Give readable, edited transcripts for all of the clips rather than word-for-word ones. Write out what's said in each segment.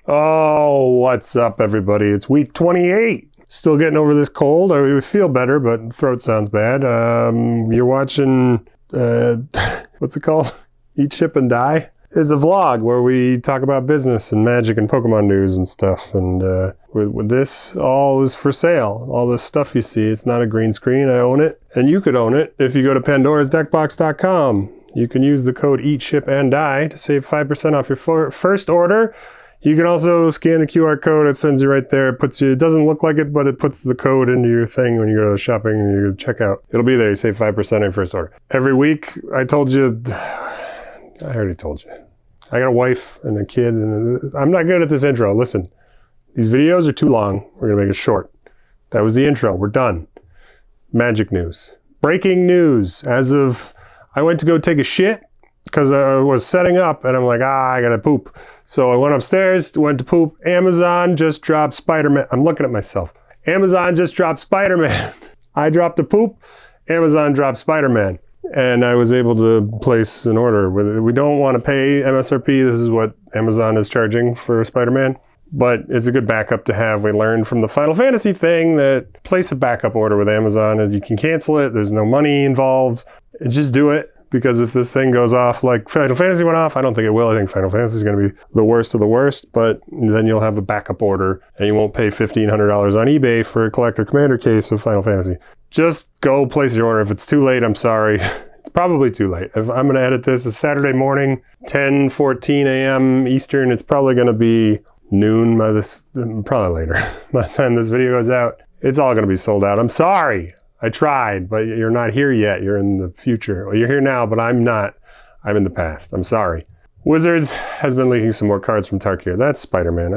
Oh, what's up, everybody? It's week 28. Still getting over this cold. I feel better, but throat sounds bad. You're watching, what's it called? Eat, Ship, and Die? It's a vlog where we talk about business and Magic and Pokémon news and stuff. And with this, all is for sale. All this stuff you see, it's not a green screen. I own it. And you could own it if you go to pandorasdeckbox.com. You can use the code Eat, Ship, and Die to save 5% off your first order. You can also scan the QR code. It sends you right there. It doesn't look like it, but it puts the code into your thing when you go to shopping and you go to checkout. It'll be there. You save 5% on your first order. Every week, I already told you. I got a wife and a kid, and I'm not good at this intro. Listen, these videos are too long. We're going to make it short. That was the intro. We're done. Magic news. Breaking news. I went to go take a shit because I was setting up and I'm like, I gotta poop. So I went upstairs, went to poop. Amazon just dropped Spider-Man. I'm looking at myself. Amazon just dropped Spider-Man. I dropped a poop. Amazon dropped Spider-Man. And I was able to place an order. We don't want to pay MSRP. This is what Amazon is charging for Spider-Man. But it's a good backup to have. We learned from the Final Fantasy thing that place a backup order with Amazon and you can cancel it. There's no money involved. Just do it. Because if this thing goes off like Final Fantasy went off, I don't think it will. I think Final Fantasy is going to be the worst of the worst, but then you'll have a backup order and you won't pay $1,500 on eBay for a collector commander case of Final Fantasy. Just go place your order. If it's too late, I'm sorry. It's probably too late. If I'm going to edit this, it's Saturday morning, 10:14 a.m. Eastern. It's probably going to be noon probably later. By the time this video goes out, it's all going to be sold out. I'm sorry. I tried, but you're not here yet. You're in the future. Well, you're here now, but I'm not. I'm in the past. I'm sorry. Wizards has been leaking some more cards from Tarkir. That's Spider-Man.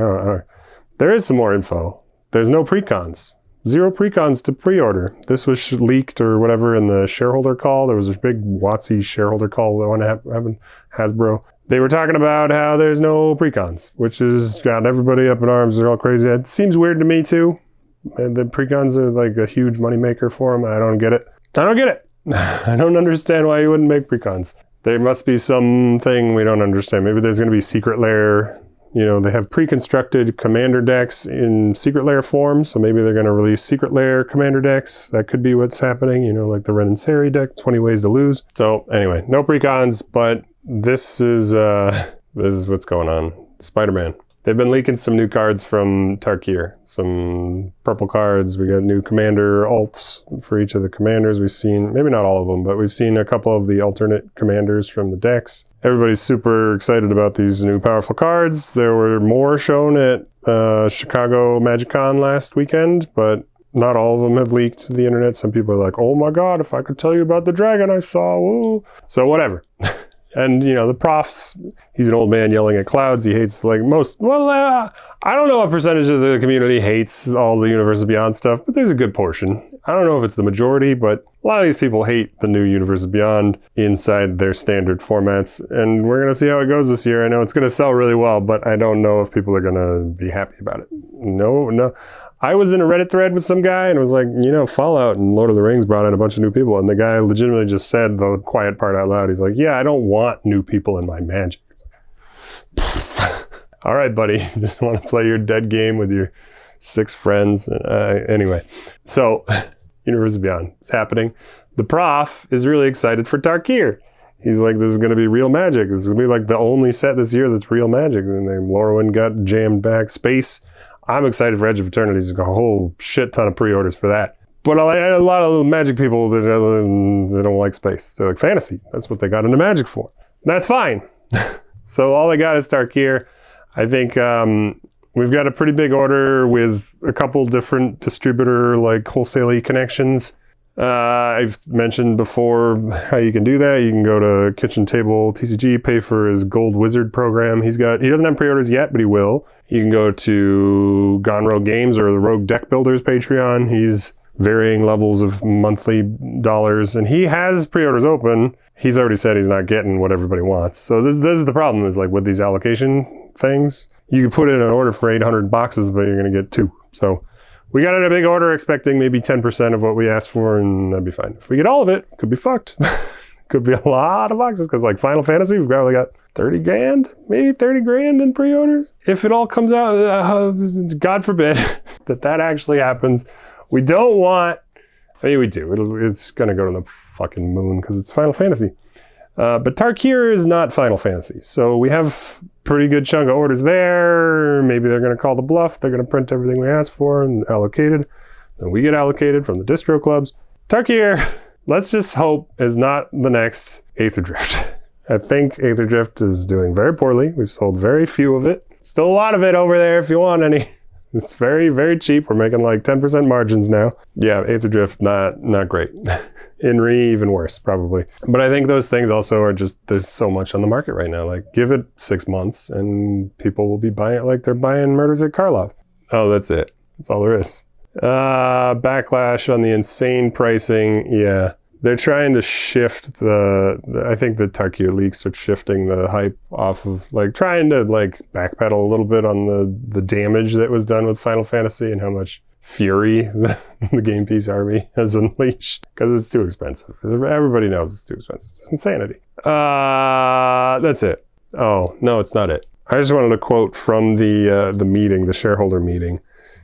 There is some more info. There's no precons. 0 precons to pre-order. This was leaked or whatever in the shareholder call. There was a big WotC shareholder call that wanted to happen. Hasbro. They were talking about how there's no precons, which has got everybody up in arms. They're all crazy. It seems weird to me too. And the precons are like a huge moneymaker for them. I don't get it. I don't understand why you wouldn't make precons. There must be something we don't understand. Maybe there's going to be secret lair. They have pre-constructed commander decks in secret lair form. So maybe they're going to release secret lair commander decks. That could be what's happening. Like the Ren and Seri deck, 20 ways to lose. So anyway, no precons, but this is what's going on. Spider-Man. They've been leaking some new cards from Tarkir, some purple cards. We got new commander alts for each of the commanders. We've seen, maybe not all of them, but we've seen a couple of the alternate commanders from the decks. Everybody's super excited about these new powerful cards. There were more shown at Chicago Magic Con last weekend, but not all of them have leaked to the internet. Some people are like, oh my God, if I could tell you about the dragon I saw, woo. So whatever. And, the profs, he's an old man yelling at clouds. He hates I don't know what percentage of the community hates all the Universes Beyond stuff, but there's a good portion. I don't know if it's the majority, but a lot of these people hate the new Universes Beyond inside their standard formats. And we're going to see how it goes this year. I know it's going to sell really well, but I don't know if people are going to be happy about it. No. I was in a Reddit thread with some guy and it was like, Fallout and Lord of the Rings brought in a bunch of new people. And the guy legitimately just said the quiet part out loud. He's like, yeah, I don't want new people in my Magic. All right, buddy. You just want to play your dead game with your 6 friends. Anyway, so Universes Beyond is happening. The prof is really excited for Tarkir. He's like, this is going to be real Magic. This is going to be like the only set this year that's real Magic. And then Lorwyn got jammed back. Space. I'm excited for Edge of Eternity. There's a whole shit ton of pre-orders for that. But a lot of Magic people, they don't like space. They like fantasy. That's what they got into Magic for. That's fine. So all they got is Tarkir. I think we've got a pretty big order with a couple different distributor, wholesale connections. I've mentioned before how you can do that. You can go to Kitchen Table TCG, pay for his Gold Wizard program. He doesn't have pre-orders yet, but he will. You can go to Gone Rogue Games or the Rogue Deck Builders Patreon. He's varying levels of monthly dollars, and he has pre-orders open. He's already said he's not getting what everybody wants. So this is the problem is with these allocation things. You can put in an order for 800 boxes, but you're going to get 2. So we got in a big order expecting maybe 10% of what we asked for, and that'd be fine. If we get all of it, could be fucked. Could be a lot of boxes because like Final Fantasy, we've probably got 30 grand, maybe 30 grand in pre-orders. If it all comes out, God forbid that actually happens. We don't want, I mean, we do. It's going to go to the fucking moon because it's Final Fantasy. But Tarkir is not Final Fantasy. So we have pretty good chunk of orders there. Maybe they're going to call the bluff. They're going to print everything we asked for and allocated. Then we get allocated from the distro clubs. Tarkir, let's just hope, is not the next Aether Drift. I think Aether Drift is doing very poorly. We've sold very few of it. Still a lot of it over there if you want any. It's very, very cheap. We're making like 10% margins now. Yeah, Aether Drift, not great. Inri, even worse, probably. But I think those things also are just, there's so much on the market right now. Like, give it 6 months and people will be buying it like they're buying Murders at Karlov. Oh, that's it. That's all there is. Backlash on the insane pricing. Yeah. They're trying to shift I think the Tarkir leaks are shifting the hype off of, like, trying to, like, backpedal a little bit on the damage that was done with Final Fantasy and how much fury the game piece army has unleashed. Because it's too expensive. Everybody knows it's too expensive. It's insanity. That's it. Oh, no, it's not it. I just wanted to quote from the meeting, the shareholder meeting.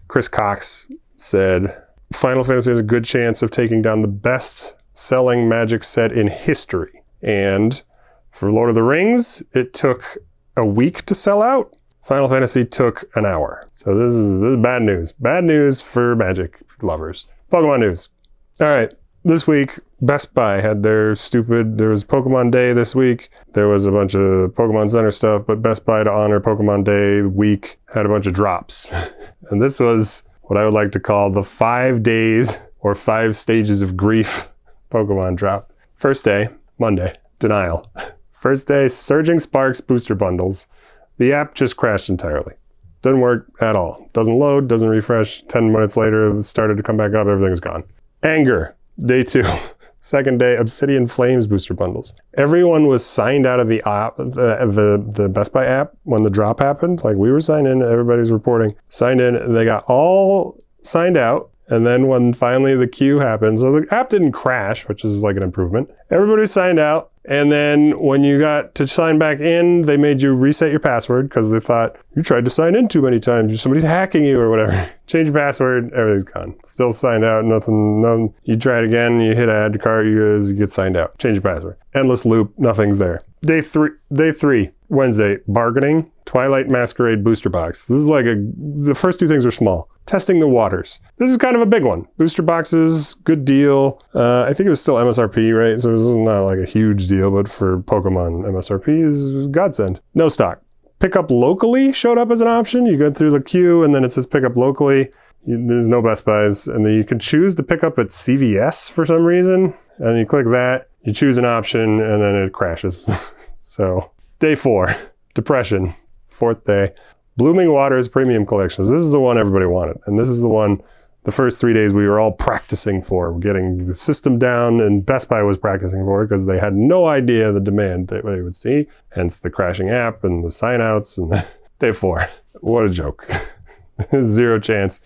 Chris Cox said, Final Fantasy has a good chance of taking down the best selling Magic set in history. And for Lord of the Rings, it took a week to sell out. Final Fantasy took an hour. So this is bad news. Bad news for Magic lovers. Pokemon news. All right. This week, Best Buy had there was Pokemon Day this week. There was a bunch of Pokemon Center stuff, but Best Buy, to honor Pokemon Day week, had a bunch of drops. And this was what I would like to call the 5 days or 5 stages of grief Pokemon drop. First day, Monday, denial. First day, Surging Sparks booster bundles. The app just crashed entirely. Doesn't work at all. Doesn't load, doesn't refresh. 10 minutes later, it started to come back up, everything was gone. Anger, day 2. Second day, Obsidian Flames booster bundles. Everyone was signed out of the app, the Best Buy app when the drop happened. Like, we were signed in, everybody was reporting. Signed in, they got all signed out. And then when finally the queue happened, so the app didn't crash, which is like an improvement. Everybody signed out. And then when you got to sign back in, they made you reset your password because they thought you tried to sign in too many times. Somebody's hacking you or whatever. Change your password, everything's gone. Still signed out, nothing. You try it again, you hit add to cart, you get signed out. Change your password. Endless loop, nothing's there. Day three, Wednesday, bargaining, Twilight Masquerade booster box. This is like the first 2 things are small. Testing the waters. This is kind of a big one. Booster boxes, good deal. I think it was still MSRP, right? So this was not like a huge deal, but for Pokemon, MSRP is godsend. No stock. Pick up locally showed up as an option. You go through the queue and then it says pick up locally. There's no Best Buys. And then you can choose to pick up at CVS for some reason. And you click that, you choose an option, and then it crashes. So, day 4, depression. 4th day. Blooming Waters Premium Collections. This is the one everybody wanted. And this is the one the first 3 days we were all practicing for. We're getting the system down, and Best Buy was practicing for it because they had no idea the demand that they would see. Hence the crashing app and the sign-outs. And day 4. What a joke. 0 chance.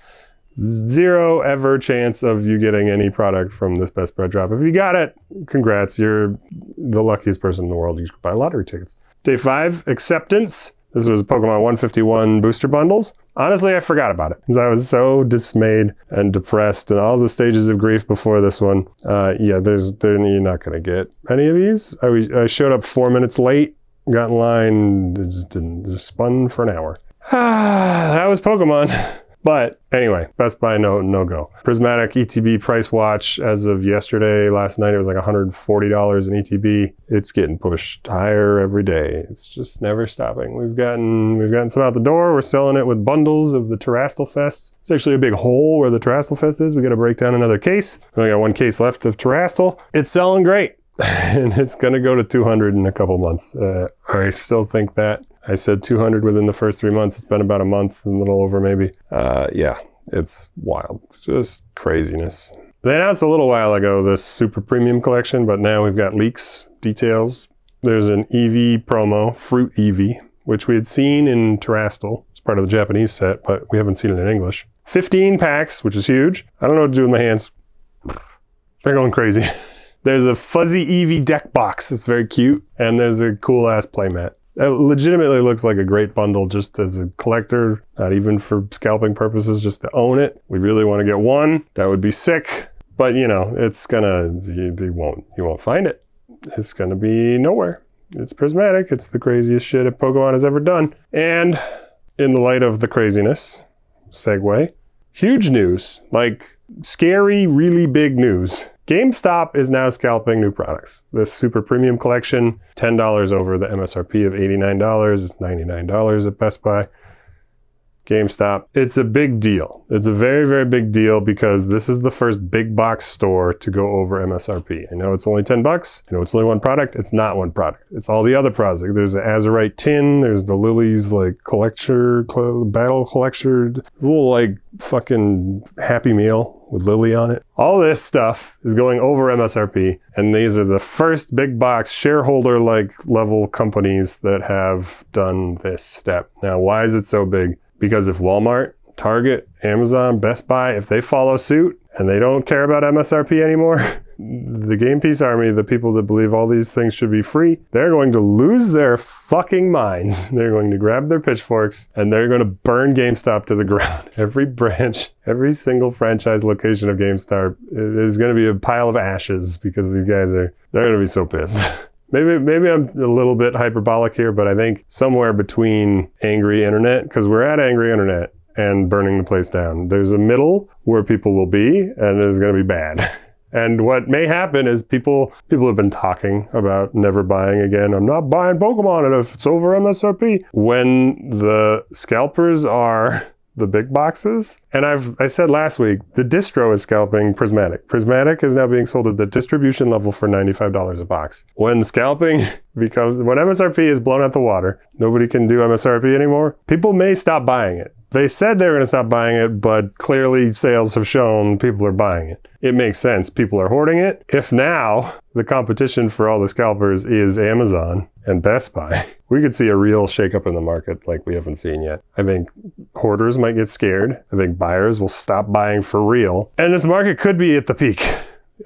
0 ever chance of you getting any product from this Best Buy drop. If you got it, congrats. You're the luckiest person in the world. You should buy lottery tickets. Day 5, acceptance. This was Pokemon 151 booster bundles. Honestly, I forgot about it because I was so dismayed and depressed and all the stages of grief before this one. You're not going to get any of these. I showed up 4 minutes late, got in line, just spun for an hour. That was Pokemon. But anyway, Best Buy, no go. Prismatic ETB price watch as of yesterday, last night, it was like $140 in ETB. It's getting pushed higher every day. It's just never stopping. We've gotten some out the door. We're selling it with bundles of the Terastal Fest. It's actually a big hole where the Terastal Fest is. We got to break down another case. We only got 1 case left of Terastal. It's selling great. And it's going to go to 200 in a couple months. I still think that. I said 200 within the first 3 months. It's been about a month, a little over maybe. Yeah, it's wild. Just craziness. They announced a little while ago this super premium collection, but now we've got leaks, details. There's an EV promo, Fruit EV, which we had seen in Terastal. It's part of the Japanese set, but we haven't seen it in English. 15 packs, which is huge. I don't know what to do with my hands. They're going crazy. There's a fuzzy Eevee deck box. It's very cute. And there's a cool ass playmat. It legitimately looks like a great bundle just as a collector, not even for scalping purposes, just to own it. We really want to get one. That would be sick. But you know, it's gonna, you won't find it. It's gonna be nowhere. It's prismatic. It's the craziest shit Pokemon has ever done. And in the light of the craziness, segue, huge news, like scary, really big news. GameStop is now scalping new products. This super premium collection, $10 over the MSRP of $89. It's $99 at Best Buy. GameStop. It's a big deal. It's a very, very big deal because this is the first big box store to go over MSRP. I know it's only $10. I know it's only one product. It's not one product. It's all the other products. There's the Azurite tin. There's the Lily's like battle collector. There's a little like fucking Happy Meal with Lily on it. All this stuff is going over MSRP, and these are the first big box shareholder like level companies that have done this step. Now, why is it so big? Because if Walmart, Target, Amazon, Best Buy, if they follow suit and they don't care about MSRP anymore, the Game Piece Army, the people that believe all these things should be free, they're going to lose their fucking minds. They're going to grab their pitchforks and they're going to burn GameStop to the ground. Every branch, every single franchise location of GameStop is going to be a pile of ashes because these guys they're going to be so pissed. Maybe I'm a little bit hyperbolic here, but I think somewhere between angry internet, because we're at angry internet, and burning the place down, there's a middle where people will be, and it's going to be bad. And what may happen is people have been talking about never buying again. I'm not buying Pokemon if it's over MSRP. When the scalpers are the big boxes. And I said last week, the distro is scalping Prismatic. Prismatic is now being sold at the distribution level for $95 a box. When scalping when MSRP is blown out the water, nobody can do MSRP anymore, people may stop buying it. They said they were going to stop buying it, but clearly sales have shown people are buying it. It makes sense. People are hoarding it. If now the competition for all the scalpers is Amazon and Best Buy, we could see a real shakeup in the market like we haven't seen yet. I think hoarders might get scared. I think buyers will stop buying for real. And this market could be at the peak.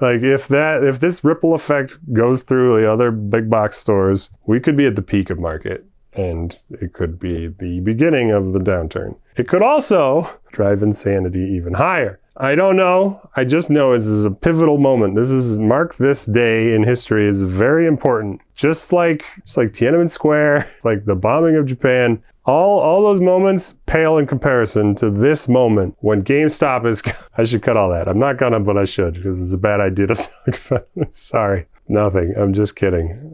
Like if this ripple effect goes through the other big box stores, we could be at the peak of market. And it could be the beginning of the downturn. It could also drive insanity even higher. I don't know. I just know this is a pivotal moment. Mark this day in history is very important. Just like Tiananmen Square, like the bombing of Japan, all those moments pale in comparison to this moment when GameStop is... I should cut all that. I'm not gonna, but I should, because it's a bad idea to talk about it. Sorry. Nothing. I'm just kidding.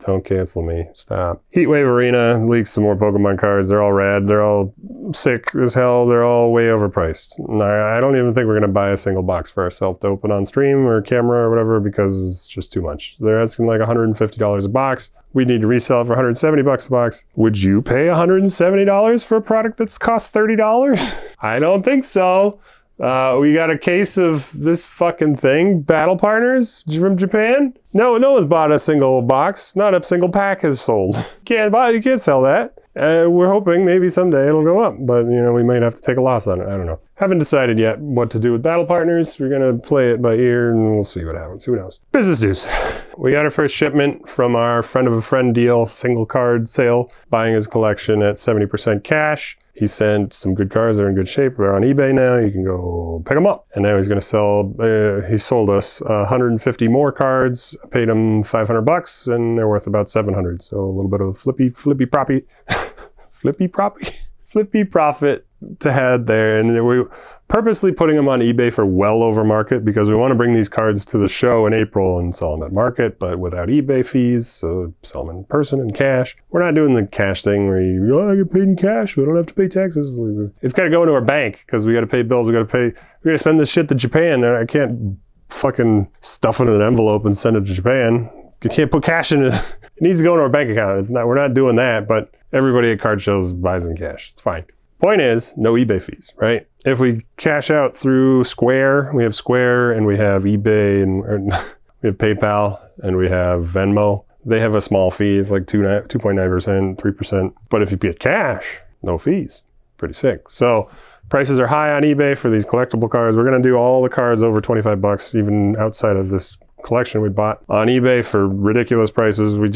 Don't cancel me. Stop. Heatwave Arena leaks some more Pokemon cards. They're all rad. They're all sick as hell. They're all way overpriced. I don't even think we're going to buy a single box for ourselves to open on stream or camera or whatever because it's just too much. They're asking like $150 a box. We need to resell it for $170 a box. Would you pay $170 for a product that's cost $30? I don't think so. We got a case of this fucking thing, Battle Partners from Japan. No one's bought a single box. Not a single pack is sold. You can't sell that. We're hoping maybe someday it'll go up, but we might have to take a loss on it. I don't know. Haven't decided yet what to do with Battle Partners. We're gonna play it by ear and we'll see what happens. Who knows? Business news. We got our first shipment from our friend of a friend deal, single card sale, buying his collection at 70% cash. He sent some good cards. They're in good shape. They're on eBay now. You can go pick them up. And now he's going to sell, he sold us 150 more cards, paid him $500, and they're worth about $700. So a little bit of flippy profit to head there. And we're purposely putting them on eBay for well over market because we want to bring these cards to the show in April and sell them at market, but without eBay fees. So sell them in person in cash. We're not doing the cash thing where I get paid in cash. We don't have to pay taxes. It's got to go into our bank because we got to pay bills. We got to spend this shit to Japan. I can't fucking stuff it in an envelope and send it to Japan. You can't put cash in it. It needs to go into our bank account. We're not doing that, but everybody at card shows buys in cash. It's fine. Point is, no eBay fees, right? If we cash out through Square, we have Square and we have eBay and we have PayPal and we have Venmo. They have a small fee. It's like 2.9%, 3%. But if you get cash, no fees. Pretty sick. So prices are high on eBay for these collectible cards. We're going to do all the cards over $25, even outside of this collection we bought on eBay for ridiculous prices. We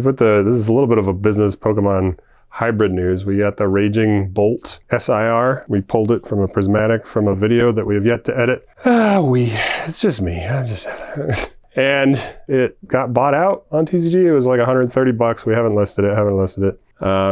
put this is a little bit of a business Pokemon hybrid news. We got the Raging Bolt SIR. We pulled it from a prismatic from a video that we have yet to edit. It's just me. I'm just and it got bought out on TCG. It was like $130. We haven't listed it.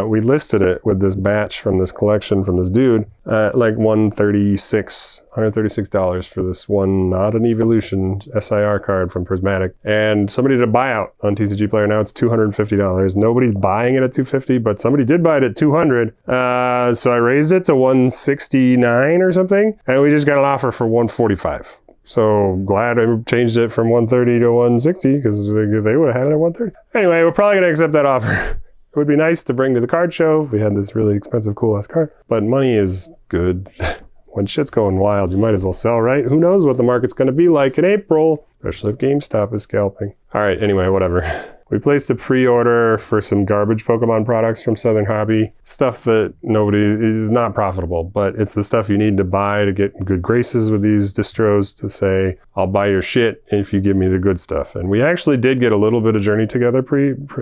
We listed it with this batch from this collection from this dude at like $136 for this one, not an evolution SIR card from Prismatic. And somebody did a buyout on TCGplayer. Now it's $250. Nobody's buying it at $250, but somebody did buy it at $200. So I raised it to $169 or something, and we just got an offer for $145. So glad I changed it from $130 to $160 because they would have had it at $130. Anyway, we're probably going to accept that offer. It would be nice to bring to the card show if we had this really expensive, cool-ass card. But money is good. When shit's going wild, you might as well sell, right? Who knows what the market's going to be like in April, especially if GameStop is scalping. All right, anyway, whatever. We placed a pre-order for some garbage Pokemon products from Southern Hobby. Stuff that is not profitable, but it's the stuff you need to buy to get good graces with these distros to say, I'll buy your shit if you give me the good stuff. And we actually did get a little bit of Journey Together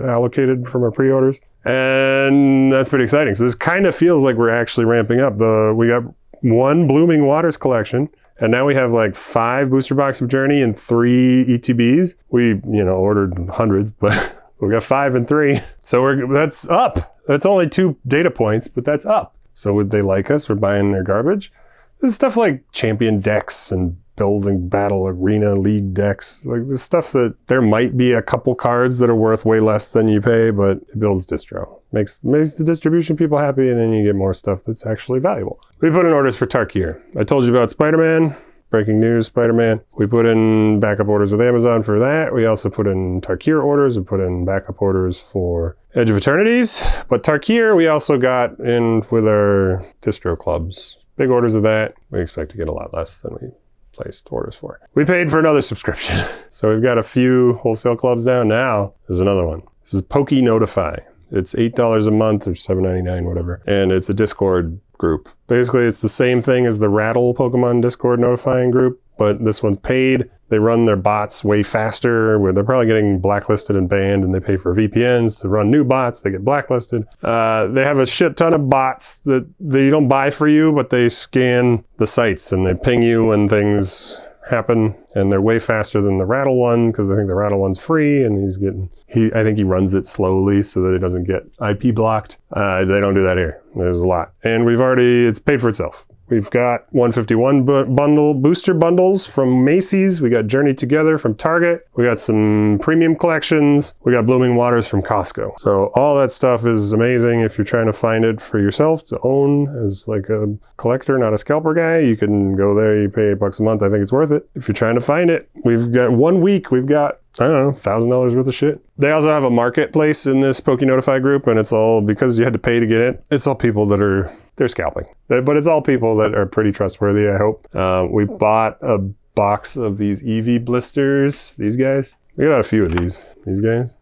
allocated from our pre-orders. And that's pretty exciting. So this kind of feels like we're actually ramping up. We got one Blooming Waters collection. And now we have like 5 booster box of Journey and 3 ETBs. We, ordered hundreds, but we got 5 and 3. So that's up. That's only 2 data points, but that's up. So would they like us for buying their garbage? This stuff like champion decks and building battle arena league decks, like the stuff that there might be a couple cards that are worth way less than you pay, but it builds distro. Makes the distribution people happy, and then you get more stuff that's actually valuable. We put in orders for Tarkir. I told you about Spider-Man. Breaking news, Spider-Man. We put in backup orders with Amazon for that. We also put in Tarkir orders. We put in backup orders for Edge of Eternities. But Tarkir, we also got in with our distro clubs. Big orders of that. We expect to get a lot less than we placed orders for. We paid for another subscription. So we've got a few wholesale clubs down. Now there's another one. This is Poke Notify. It's $8 a month or $7.99, whatever. And it's a Discord group. Basically, it's the same thing as the Rattle Pokemon Discord notifying group, but this one's paid. They run their bots way faster, where they're probably getting blacklisted and banned, and they pay for VPNs to run new bots. They get blacklisted. They have a shit ton of bots that they don't buy for you, but they scan the sites and they ping you when things happen, and they're way faster than the Rattle one because I think the Rattle one's free, and I think he runs it slowly so that it doesn't get IP blocked. They don't do that here. There's a lot, and it's paid for itself. We've got 151 booster bundles from Macy's. We got Journey Together from Target. We got some premium collections. We got Blooming Waters from Costco. So all that stuff is amazing. If you're trying to find it for yourself to own as like a collector, not a scalper guy, you can go there. You pay $8 a month. I think it's worth it. If you're trying to find it, we've got 1 week. We've got, I don't know, $1,000 worth of shit. They also have a marketplace in this Poke Notify group, and it's all, because you had to pay to get it, it's all people that they're scalping. But it's all people that are pretty trustworthy, I hope. We bought a box of these Eevee blisters. These guys. We got a few of these guys.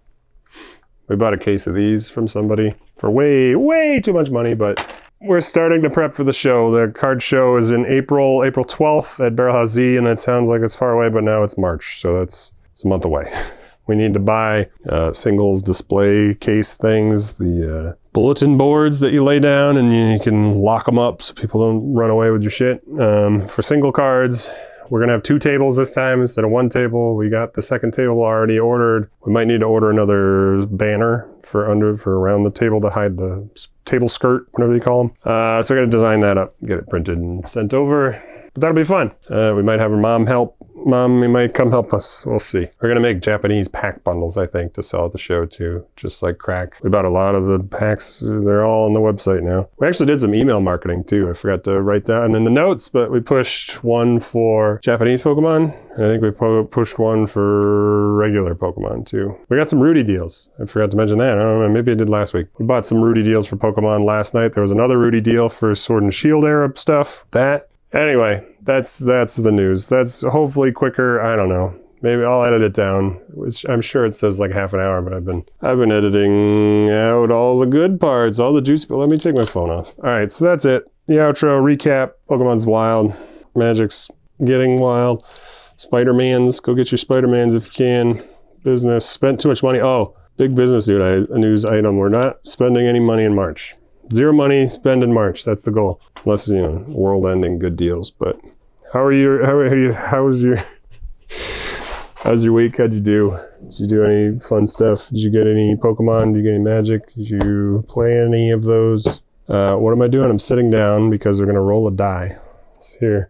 We bought a case of these from somebody for way, way too much money, but we're starting to prep for the show. The card show is in April 12th at Barrelhouse Z, and that sounds like it's far away, but now it's March, so it's a month away. We need to buy singles display case things, the bulletin boards that you lay down and you can lock them up so people don't run away with your shit. For single cards, we're going to have 2 tables this time instead of 1 table. We got the second table already ordered. We might need to order another banner for around the table to hide the table skirt, whatever you call them. So we got to design that up, get it printed and sent over. But that'll be fun. We might have her mom help. Mom, you might come help us. We'll see. We're going to make Japanese pack bundles, I think, to sell at the show too, just like crack. We bought a lot of the packs. They're all on the website now. We actually did some email marketing too. I forgot to write down in the notes, but we pushed one for Japanese Pokemon. And I think we pushed one for regular Pokemon too. We got some Rudy deals. I forgot to mention that. I don't know, maybe I did last week. We bought some Rudy deals for Pokemon last night. There was another Rudy deal for Sword and Shield era stuff. Anyway, that's the news. That's hopefully quicker. I don't know. Maybe I'll edit it down, which I'm sure it says like half an hour, but I've been editing out all the good parts, all the juice, but let me take my phone off. All right, so that's it. The outro recap. Pokemon's wild. Magic's getting wild. Spider-Mans, go get your Spider-Mans if you can. Business, spent too much money. Oh, big business news item. We're not spending any money in March. 0 money spend in March. That's the goal. Unless, you know, world-ending good deals. But how's your week? How'd you do? Did you do any fun stuff? Did you get any Pokemon? Did you get any Magic? Did you play any of those? What am I doing? I'm sitting down because we're gonna roll a die. It's here.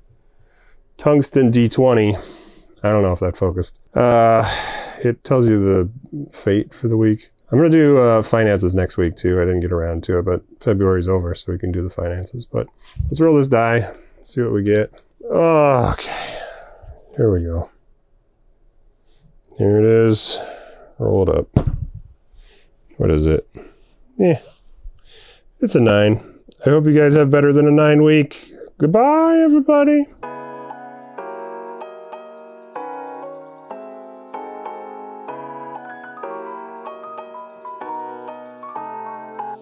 Tungsten D20. I don't know if that focused. It tells you the fate for the week. I'm going to do finances next week too. I didn't get around to it, but February's over, so we can do the finances. But let's roll this die, see what we get. Oh, okay. Here we go. Here it is. Roll it up. What is it? Yeah. It's a 9. I hope you guys have better than a 9 week. Goodbye, everybody.